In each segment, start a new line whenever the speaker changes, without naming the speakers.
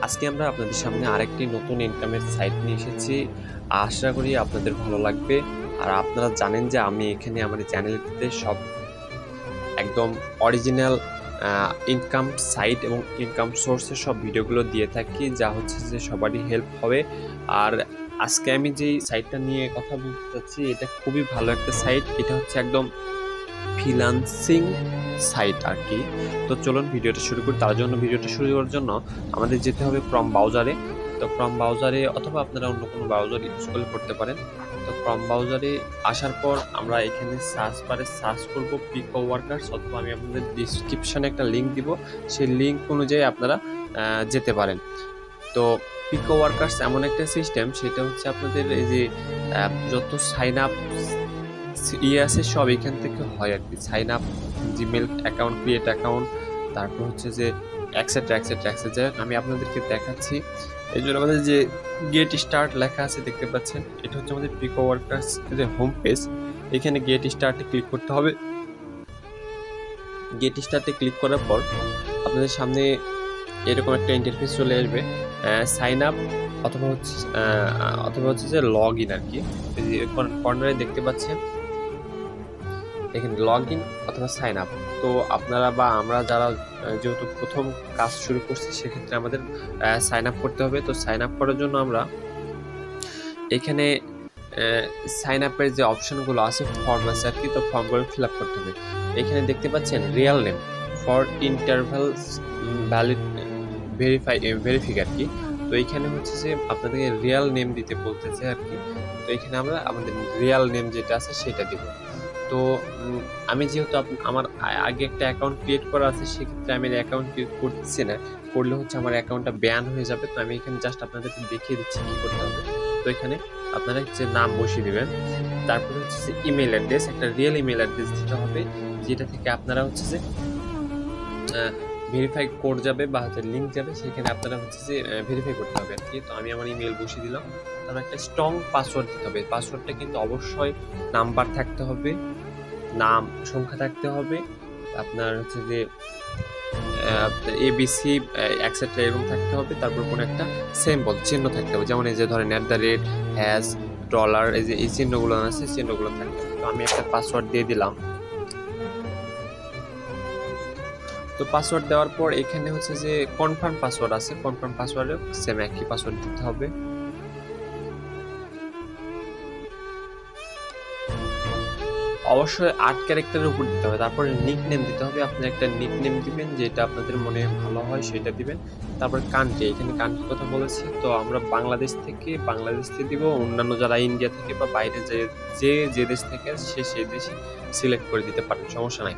আজকে আমরা আপনাদের সামনে আরেকটি নতুন ইনকামের সাইট নিয়ে এসেছি। আশা করি আপনাদের ভালো লাগবে। আর আপনারা জানেন যে আমি এখানে আমার চ্যানেলটিতে সব একদম অরিজিনাল ইনকাম সাইট এবং ইনকাম সোর্সের সব ভিডিওগুলো দিয়ে থাকি, যা হচ্ছে যে সবারই হেল্প হবে। আর আজকে আমি যেই সাইটটা নিয়ে কথা বলতে চাচ্ছি, এটা খুবই ভালো একটা সাইট। এটা হচ্ছে একদম ফ্রিল্যান্সিং সাইট আর কি। তো চলুন ভিডিওটা শুরু করি। তার জন্য ভিডিওটা শুরু করার জন্য আমাদের যেতে হবে ক্রম ব্রাউজারে। তো ক্রম ব্রাউজারে অথবা আপনারা অন্য কোনো ব্রাউজার ইউজ করতে পারেন। তো ক্রম ব্রাউজারে আসার পর আমরা এখানে সার্চ বারে সার্চ করব পিকো ওয়ার্কার্স, অথবা আমি আপনাদের ডিসক্রিপশনে একটা লিঙ্ক দিব, সেই লিঙ্ক অনুযায়ী আপনারা যেতে পারেন। তো পিকো ওয়ার্কার্স এমন একটা সিস্টেম, সেটা হচ্ছে আপনাদের এই যে যত সাইন আপ আছে সব এখান থেকে হয় আর কি। Sign up, Gmail account, create account, তারপর হচ্ছে যে এক্সেট্রা এক্সেট্রা এক্সেট্রা। আমি আপনাদেরকে দেখাচ্ছি। এই জন্য আমাদের যে গেট স্টার্ট লেখা আছে দেখতে পাচ্ছেন, এটা হচ্ছে আমাদের পিকো ওয়ার্কার্স এর হোম পেজ। এখানে গেট স্টার্টে ক্লিক করতে হবে। গেট স্টার্টে ক্লিক করার পর আপনাদের সামনে এরকম একটা ইন্টারফেস চলে আসবে, সাইন আপ অথবা হচ্ছে যে লগ ইন আর কি। কর্নারে দেখতে পাচ্ছেন এখানে লগ ইন অথবা সাইন আপ। তো আপনারা বা আমরা যারা যেহেতু প্রথম কাজ শুরু করছি, সেক্ষেত্রে আমাদের সাইন আপ করতে হবে। তো সাইন আপ করার জন্য আমরা এখানে সাইন আপের যে অপশনগুলো আছে, ফর্ম আছে আর কি, তো ফর্মগুলো ফিল আপ করতে হবে। এখানে দেখতে পাচ্ছেন real name for interval valid verify আর কি। তো এইখানে হচ্ছে যে আপনাদেরকে রিয়েল নেম দিতে বলতেছে আর কি। তো এখানে আমরা আমাদের রিয়েল নেম যেটা আছে সেটা দিব। তো আমি যেহেতু আমার আগে একটা অ্যাকাউন্ট ক্রিয়েট করা আছে, সেক্ষেত্রে আমি অ্যাকাউন্ট ক্রিয়েট করতেছি না, করলে হচ্ছে আমার অ্যাকাউন্টটা ব্যান হয়ে যাবে। তো আমি এখানে জাস্ট আপনাদেরকে দেখিয়ে দিচ্ছি কী করতে হবে। তো এখানে আপনারা হচ্ছে নাম বসিয়ে দেবেন, তারপরে হচ্ছে যে ইমেল অ্যাড্রেস, একটা রিয়েল ইমেল অ্যাড্রেস দিতে হবে, যেটা থেকে আপনারা হচ্ছে যে ভেরিফাই কোড যাবে বা হচ্ছে লিঙ্ক যাবে, সেখানে আপনারা হচ্ছে যে ভেরিফাই করতে হবে আর কি। তো আমি আমার ইমেল বসিয়ে দিলাম। তারপর একটা স্ট্রং পাসওয়ার্ড দিতে হবে। পাসওয়ার্ডটা কিন্তু অবশ্যই নাম্বার থাকতে হবে, নাম সংখ্যা থাকতে হবে, আপনার হচ্ছে যে এবিসি এক্সেট্রা এরকম থাকতে হবে। তারপর কোনো একটা সিম্বল চিহ্ন থাকতে হবে, যেমন এই যে ধরেন @ হ্যাশ ডলার, এই যে এই চিহ্নগুলো আছে, চিহ্নগুলো থাকতে হবে। তো আমি একটা পাসওয়ার্ড দিয়ে দিলাম। তো পাসওয়ার্ড দেওয়ার পর এখানে হচ্ছে যে কনফার্ম পাসওয়ার্ড আছে, কনফার্ম পাসওয়ার্ডে সেম একই পাসওয়ার্ড দিতে হবে। অবশ্যই 8 ক্যারেক্টারের উপর দিতে হবে। তারপরে নিকনেম দিতে হবে। আপনি একটা নিকনেম দিবেন, যেটা আপনাদের মনে ভালো হয় সেটা দিবেন। তারপর কান্ট্রি, এখানে কান্ট্রির কথা বলেছি, তো আমরা বাংলাদেশ থেকে দিব। অন্যান্য যারা ইন্ডিয়া থেকে বা বাইরে যে দেশ থেকে সে সেই দেশই সিলেক্ট করে দিতে পারেন, সমস্যা নাই।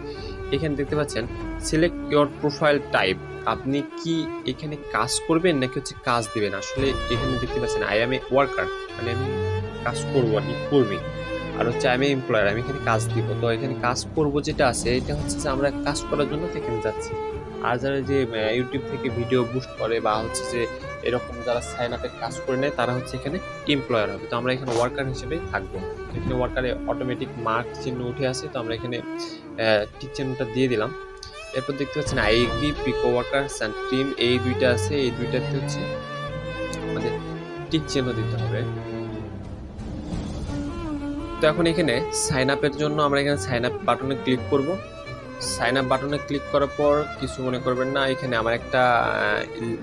এখানে দেখতে পাচ্ছেন সিলেক্ট ইওর প্রোফাইল টাইপ। আপনি কি এখানে কাজ করবেন নাকি হচ্ছে কাজ দিবেন। আসলে এখানে দেখতে পাচ্ছেন আই এম এ ওয়ার্কার, মানে আমি কাজ করবো আর কি, কর্মী। আর হচ্ছে আমি এমপ্লয়ার, আমি এখানে কাজ দিব। তো এখানে কাজ করব যেটা আছে, এটা হচ্ছে যে আমরা কাজ করার জন্য এখানে যাচ্ছি। আর যারা যে ইউটিউব থেকে ভিডিও বুস্ট করে বা হচ্ছে যে এরকম যারা সাইন আপের কাজ করে নেয়, তারা হচ্ছে এখানে এমপ্লয়ার হবে। তো আমরা এখানে ওয়ার্কার হিসেবে থাকবো। এখানে ওয়ার্কারে অটোমেটিক মার্ক চিহ্ন উঠে আসে, তো আমরা এখানে টিক চিহ্নটা দিয়ে দিলাম। এরপর দেখতে পাচ্ছেন আই এগ্রি, পিকো ওয়ার্কার্স অ্যান্ড টিম, এই দুইটা আছে, এই দুইটাতে হচ্ছে আমাদের টিক চিহ্ন দিতে হবে। তো এখন এখানে সাইন আপের জন্য আমরা এখানে সাইন আপ বাটনে ক্লিক করব। সাইন আপ বাটনে ক্লিক করার পর কিছু মনে করবেন না, এখানে আমার একটা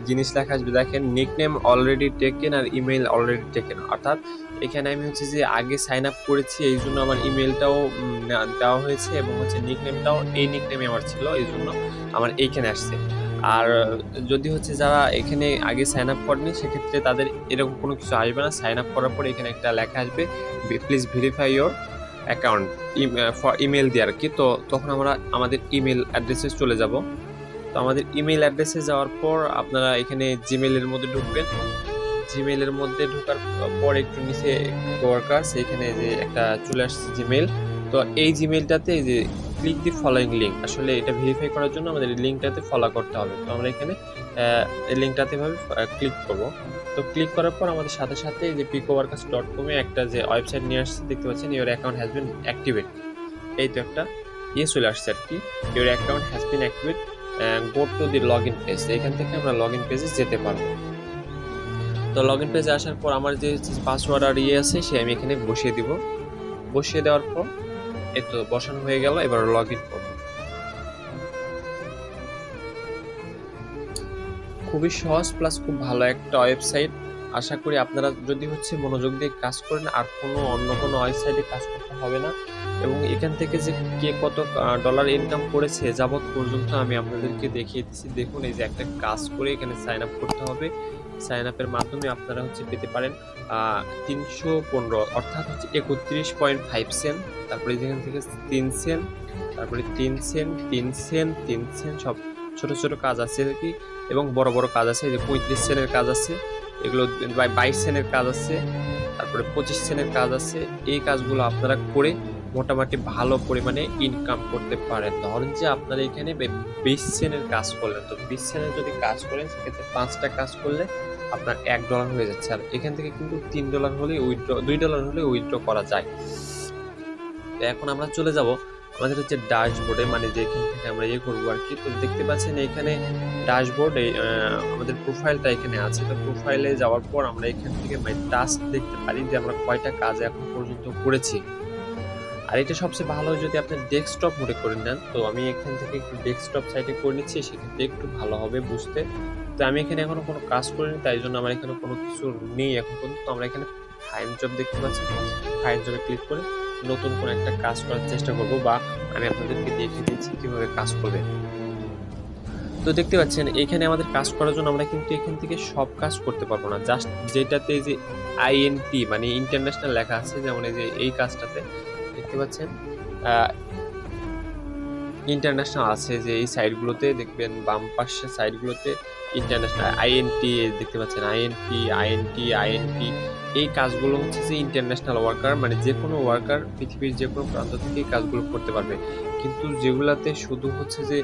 জিনিস লেখা আসবে, দেখেন নিকনেম অলরেডি টেকেন আর ইমেল অলরেডি টেকেন। অর্থাৎ এখানে আমি হচ্ছে যে আগে সাইন আপ করেছি, এই জন্য আমার ইমেলটাও দেওয়া হয়েছে, এবং হচ্ছে নিকনেমটাও এই নিকনেমে আমার ছিল, এই জন্য আমার এইখানে আসছে। আর যদি হচ্ছে যারা এখানে আগে সাইন আপ করেনি, সেক্ষেত্রে তাদের এরকম কোনো কিছু আসবে না। সাইন আপ করার পরে এখানে একটা লেখা আসবে, please verify your account for email দিয়ে আর কি। তো তখন আমরা আমাদের ইমেল অ্যাড্রেসে চলে যাব। তো আমাদের ইমেল অ্যাড্রেসে যাওয়ার পর আপনারা এখানে জিমেলের মধ্যে ঢুকবেন। জিমেলের মধ্যে ঢোকার পর একটু নিচে ওয়ার্কার্স, এখানে যে একটা চলে আসছে জিমেল। তো এই জিমেলটাতে যে ক্লিক দি ফলোয়িং লিঙ্ক, আসলে এটা ভেরিফাই করার জন্য আমাদের এই লিঙ্কটাতে ফলো করতে হবে। তো আমরা এখানে এই লিঙ্কটাতে ভাবে ক্লিক করব। তো ক্লিক করার পর আমাদের সাথে সাথে যে picoworkers.com এ একটা যে ওয়েবসাইট নিয়ে আসছে, দেখতে পাচ্ছেন your account has been activate. এই তো একটা চলে আসছে আর কি, your account has been activate go to the log in page, এখান থেকে আমরা লগ ইন পেজে যেতে পারবো। তো লগ ইন পেজে আসার পর আমার যে পাসওয়ার্ড আর আছে সে আমি এখানে বসিয়ে দিব। বসিয়ে দেওয়ার পর এই তো বসানো হয়ে গেল। এবার লগ ইন করবো। খুবই সহজ প্লাস খুব ভালো একটা ওয়েবসাইট। আশা করি আপনারা যদি মনোযোগ দিয়ে কাজ করেন আর অন্য কোনো ওয়েবসাইটে কাজ করতে হবে না। এবং এখান থেকে যে কে কত ডলার ইনকাম করেছে যাবৎ পর্যন্ত আমি আপনাদেরকে দেখিয়ে দিচ্ছি। দেখুন এই যে একটা কাজ করে এখানে সাইন আপ করতে হবে। সাইন আপের মাধ্যমে আপনারা পেতে পারেন 315 অর্থাৎ 31.5 সেন্ট। তারপরে যেখান থেকে 3 সেন্ট, তারপরে 3 সেন্ট, 3 সেন্ট, 3 সেন্ট, সব ছোট ছোট কাজ আছে কি, এবং বড় বড় কাজ আছে। যে 35 সেন্টের কাজ আছে, এগুলো 22 সেন্টের কাজ আছে, তারপরে 25 সেন্টের কাজ আছে। এই কাজগুলো আপনারা করে মোটামুটি ভালো পরিমাণে ইনকাম করতে পারেন। ধরেন যে আপনারা এখানে 20 সেন্টের কাজ করলেন, তো 20 সেন্টের যদি কাজ করেন সেক্ষেত্রে 5টা কাজ করলে আপনার $1 হয়ে যাচ্ছে। আর এখান থেকে কিন্তু $3 হলে উইথড্র, $2 হলে উইথড্র করা যায়। তো এখন আমরা চলে যাব আমাদের ড্যাশবোর্ডে, মানে যে এখান থেকে আমরা করবো আর কি। তো দেখতে পাচ্ছেন এখানে ড্যাশবোর্ডে আমাদের প্রোফাইলটা এখানে আছে। তো প্রোফাইলে যাওয়ার পর আমরা এখান থেকে টাস্ক দেখতে পারি যে আমরা কয়টা কাজ এখন পর্যন্ত করেছি। আর এটা সবচেয়ে ভালো যদি আপনি ডেস্কটপ মোডে করে নেন। তো আমি এখান থেকে একটু ডেস্কটপ সাইটে করে নিচ্ছি, সেক্ষেত্রে একটু ভালো হবে বুঝতে। তো আমি এখানে এখনো কোনো কাজ করিনি, তাই জন্য আমার এখানে কোনো কিছু নেই এখন পর্যন্ত। তো আমরা এখানে ফাইন্ড জব দেখতে পাচ্ছি, ফাইন্ড জবে ক্লিক করে নতুন কোনো একটা কাজ করার চেষ্টা করব, বা আমি আপনাদেরকে দেখিয়ে দিচ্ছি কিভাবে কাজ করবে। তো দেখতে পাচ্ছেন এখানে আমাদের কাজ করার জন্য আমরা কিন্তু এখান থেকে সব কাজ করতে পারবো না। জাস্ট যেটাতে যে আইএনটি মানে ইন্টারন্যাশনাল লেখা আছে, যেমন এই যে এই কাজটাতে দেখতে পাচ্ছেন ইন্টারন্যাশনাল আছে, যে এই সাইটগুলোতে দেখবেন বাম পাশের সাইটগুলোতে ইন্টারন্যাশনাল আইএনটি দেখতে পাচ্ছেন, আইএনটি আইএনটি আইএনটি। এই কাজগুলো যে ইন্টারন্যাশনাল ওয়ার্কার, মানে যে কোনো ওয়ার্কার পৃথিবীর যে কোনো প্রান্ত থেকে এই কাজগুলো করতে পারবে। কিন্তু যেগুলাতে শুধু যে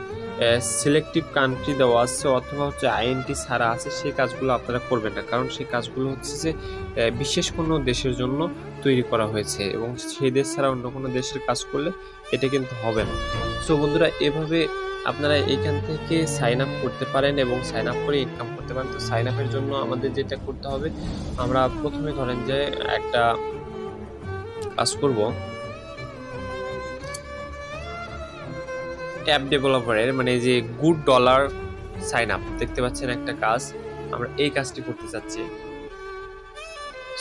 সিলেক্টিভ কান্ট্রি দেওয়া আছে অথবা আইএনটি ছাড়া আছে, সেই কাজগুলো আপনারা করবেন না, কারণ সেই কাজগুলো যে বিশেষ কোনো দেশের জন্য তৈরি করা হয়েছে, এবং সেই দেশ ছাড়া অন্য কোনো দেশের কাজ করলে এটা কিন্তু হবে না। সো বন্ধুরা, এভাবে আপনারা এখান থেকে সাইন আপ করতে পারেন এবং সাইন আপ করে ইনকাম করতে পারেন। তো সাইন আপের জন্য আমাদের যেটা করতে হবে, আমরা প্রথমে ধরেন যে একটা কাজ করব অ্যাপ ডেভেলপারের, মানে যে গুড ডলার সাইন আপ দেখতে পাচ্ছেন একটা কাজ, আমরা এই কাজটি করতে চাচ্ছি।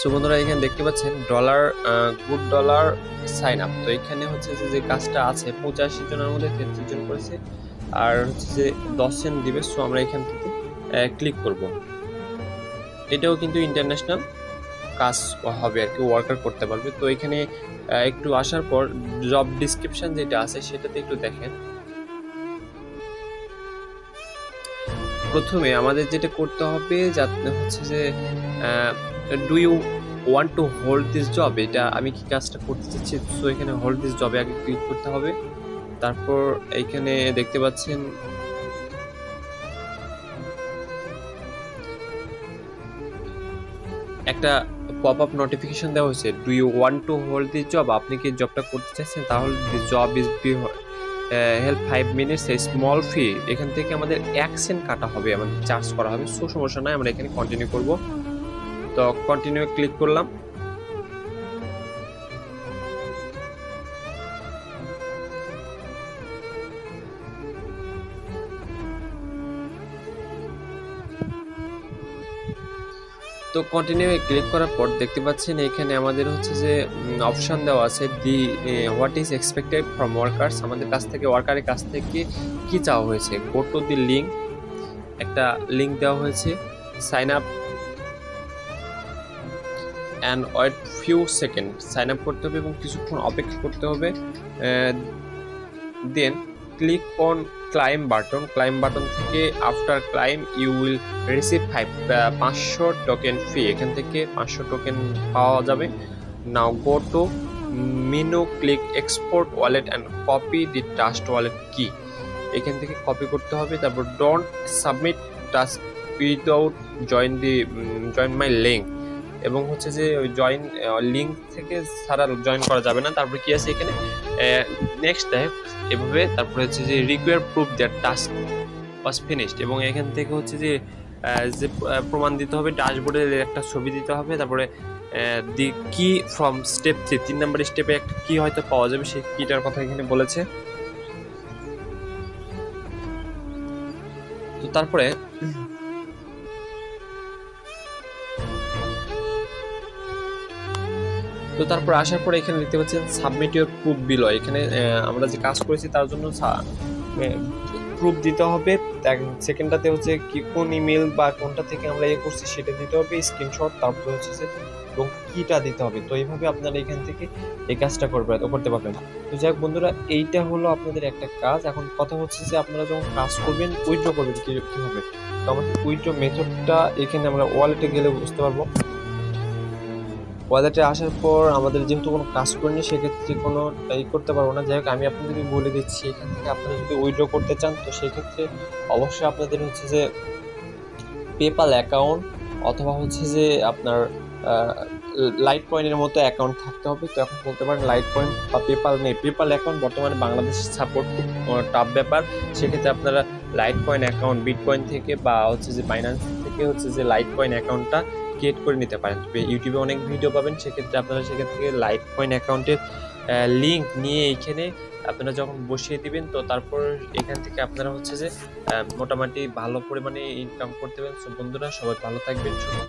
সো বন্ধুরা, এখানে দেখতে পাচ্ছেন গুড ডলার সাইন আপ। তো এখানে যে কাজটা আছে 85 জনের মধ্যে 33 জন করেছে, আর যে 10 সেন্ট দিবে। সো আমরা এখান থেকে ক্লিক করব। এটাও কিন্তু ইন্টারন্যাশনাল কাজ হবে আর কি, ওয়ার্কার করতে পারবে। তো এখানে একটু আসার পর জব ডিসক্রিপশন যেটা আছে সেটাতে একটু দেখেন। প্রথমে আমাদের যেটা করতে হবে যাতে যে do you want to hold this job, এটা আমি কি কাজটা করতে চাচ্ছি। সো এখানে হোল্ড দিস জবে আগে ক্লিক করতে হবে। তারপর এইখানে দেখতে পাচ্ছেন একটা পপ আপ নোটিফিকেশন দেওয়া হয়েছে, do you want to hold this job, আপনি কি জবটা করতে চাচ্ছেন, তাহলে this job is be help 5 minutes a small fee. এখান থেকে আমাদের 1 সেন্ট কাটা হবে, আমাদের চার্জ করা হবে। সো সমস্যা নাই, আমরা এখানে কন্টিনিউ করব। তো কন্টিনিউ ক্লিক করলাম। তো কন্টিনিউ ক্লিক করার পর দেখতে পাচ্ছেন এখানে আমাদের যে অপশন দেওয়া আছে, the what is expected from workers, আমাদের কাছ থেকে ওয়ার্কারের কাছ থেকে কি চাওয়া হয়েছে। গো টু দি লিঙ্ক, একটা লিঙ্ক দেওয়া হয়েছে, sign up and wait few second, sign up করতে হবে এবং কিছুক্ষণ অপেক্ষা করতে হবে। Then click on claim button, claim button থেকে after claim you will receive 500 token fee, এখান থেকে 500 টোকেন পাওয়া যাবে। Now go to menu, click export wallet and copy the trust wallet কি, এখান থেকে কপি করতে হবে। তারপর don't submit task without join my link, এবং যে ওই জয়েন লিঙ্ক থেকে ছাড়া জয়েন করা যাবে না। তারপর কি আছে এখানে নেক্সট টাইপ এভাবে। তারপরে যে require proof that task was finished, এবং এখান থেকে হচ্ছে যে প্রমাণ দিতে হবে, ড্যাশবোর্ডের একটা ছবি দিতে হবে, তারপরে দি কি ফ্রম স্টেপ 3 নম্বর স্টেপে একটা কি হয়তো পাওয়া যাবে, সেই কিটার কথা এখানে বলেছে। তো তারপরে আসার পরে এখানে দেখতে পাচ্ছেন সাবমিট ইউর প্রুফ বিলো। এখানে আমরা যে কাজ করেছি তার জন্য প্রুফ দিতে হবে। সেকেন্ডটাতে হচ্ছে কি কোন ইমেল বা কোনটা থেকে আমরা করছি সেটা দিতে হবে, স্ক্রিনশট, তারপরে হচ্ছে যে এবং কিটা দিতে হবে। তো এইভাবে আপনারা এখান থেকে এই কাজটা করতে পারবেন। তো যাই হোক বন্ধুরা, এইটা হলো আপনাদের একটা কাজ। এখন কথা হচ্ছে যে আপনারা যখন কাজ করবেন উইথড্র করবেন কিভাবে। তো আমাদের উইথড্র মেথডটা এখানে আমরা ওয়ালেটে গেলে বুঝতে পারবো। ওয়ালেটে আসার পর আমাদের যেহেতু কোনো কাজ করিনি সেক্ষেত্রে কোনো করতে পারবো না। যাই হোক আমি আপনাদেরকে বলে দিচ্ছি, এখান থেকে আপনারা যদি উইথড্র করতে চান তো সেক্ষেত্রে অবশ্যই আপনাদের হচ্ছে যে পেপাল অ্যাকাউন্ট অথবা হচ্ছে যে আপনার লাইট পয়েন্টের মতো অ্যাকাউন্ট থাকতে হবে। তো এখন বলতে পারেন লাইট পয়েন্ট বা পেপাল নেই, পেপাল অ্যাকাউন্ট বর্তমানে বাংলাদেশে সাপোর্ট খুব টাফ ব্যাপার। সেক্ষেত্রে আপনারা লাইট পয়েন্ট অ্যাকাউন্ট বিটকয়েন থেকে বা হচ্ছে যে বাইন্যান্স থেকে হচ্ছে যে লাইট পয়েন্ট অ্যাকাউন্টটা ক্রিয়েট করে নিতে পারেন। ইউটিউবে অনেক ভিডিও পাবেন, সেক্ষেত্রে আপনারা সেক্ষেত্রে লাইট পয়েন্ট অ্যাকাউন্টের লিঙ্ক নিয়ে এইখানে আপনারা যখন বসিয়ে দিবেন তো তারপর এখান থেকে আপনারা হচ্ছে যে মোটামুটি ভালো পরিমাণে ইনকাম করতে পারেন। সো বন্ধুরা সবাই ভালো থাকবেন।